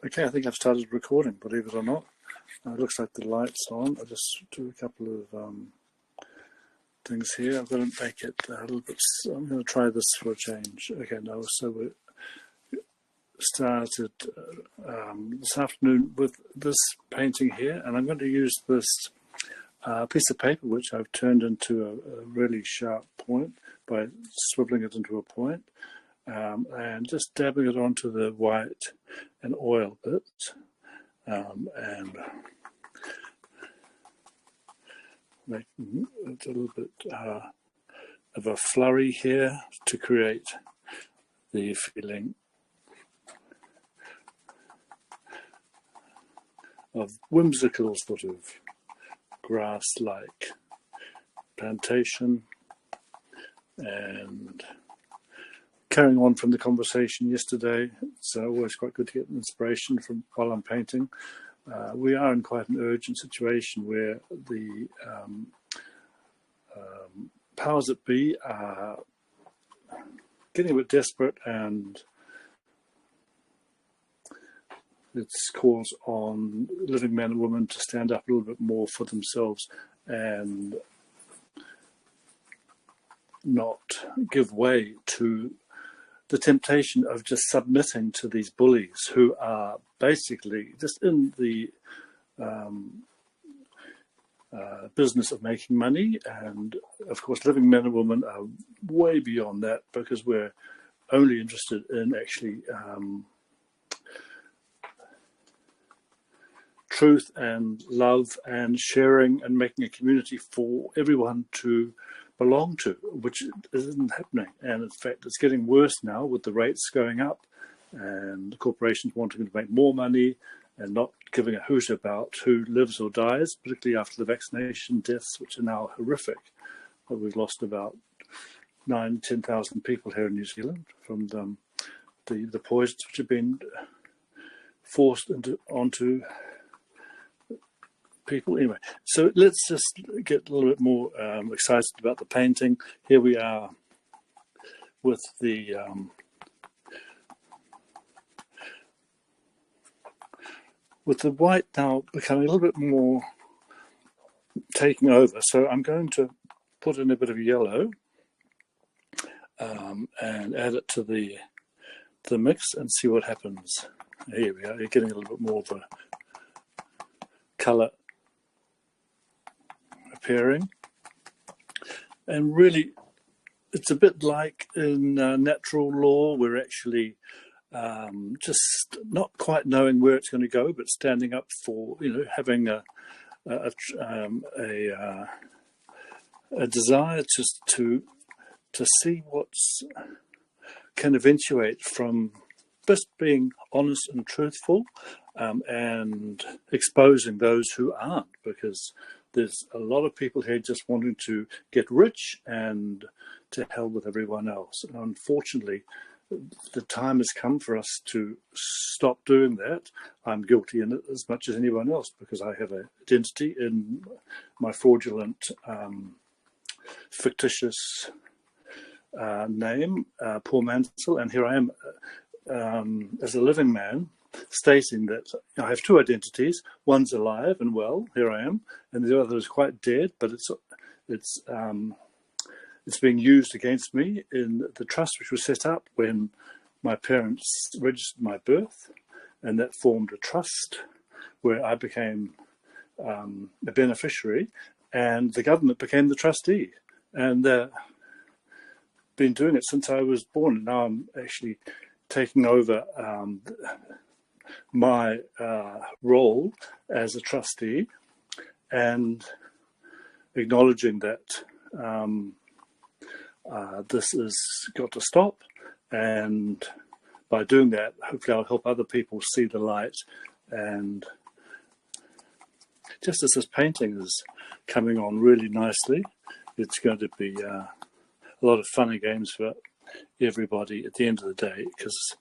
Okay, I think I've started recording, believe it or not. It looks like the light's on. I'll just do a couple of things here. I'm going to make it a little bit, I'm going to try this for a change. Okay, no, so we started this afternoon with this painting here, and I'm going to use this piece of paper, which I've turned into a really sharp point by swiveling it into a point. And just dabbing it onto the white and oil bit, and making it a little bit of a flurry here to create the feeling of whimsical sort of grass-like plantation. And carrying on from the conversation yesterday, it's always quite good to get inspiration from while I'm painting. We are in quite an urgent situation where the powers that be are getting a bit desperate, and it's calls on living men and women to stand up a little bit more for themselves and not give way to the temptation of just submitting to these bullies who are basically just in the business of making money. And of course, living men and women are way beyond that, because we're only interested in actually truth and love and sharing and making a community for everyone to belong to, which isn't happening. And in fact, it's getting worse now with the rates going up and the corporations wanting to make more money and not giving a hoot about who lives or dies, particularly after the vaccination deaths, which are now horrific. We've lost about 10,000 people here in New Zealand from the poisons which have been forced onto people. Anyway, so let's just get a little bit more excited about the painting. Here we are with the white now becoming a little bit more taking over. So I'm going to put in a bit of yellow and add it to the mix and see what happens. Here we are. You're getting a little bit more of a colour appearing, and really it's a bit like in natural law. We're actually just not quite knowing where it's going to go, but standing up for, having a desire to see what's can eventuate from just being honest and truthful, and exposing those who aren't, because there's a lot of people here just wanting to get rich and to hell with everyone else. And unfortunately, the time has come for us to stop doing that. I'm guilty in it as much as anyone else, because I have an identity in my fraudulent, fictitious name, Paul Mansell, and here I am as a living man, stating that I have two identities. One's alive and well, here I am, and the other is quite dead, but it's being used against me in the trust which was set up when my parents registered my birth, and that formed a trust where I became a beneficiary, and the government became the trustee, and been doing it since I was born. Now I'm actually taking over my role as a trustee and acknowledging that this has got to stop, and by doing that, hopefully I'll help other people see the light. And just as this painting is coming on really nicely, it's going to be a lot of fun and games for everybody at the end of the day, because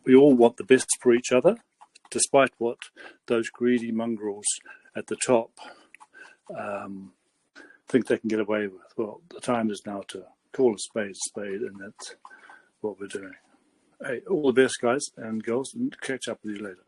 we all want the best for each other, despite what those greedy mongrels at the top think they can get away with. Well, the time is now to call a spade, and that's what we're doing. Hey, all the best, guys and girls, and catch up with you later.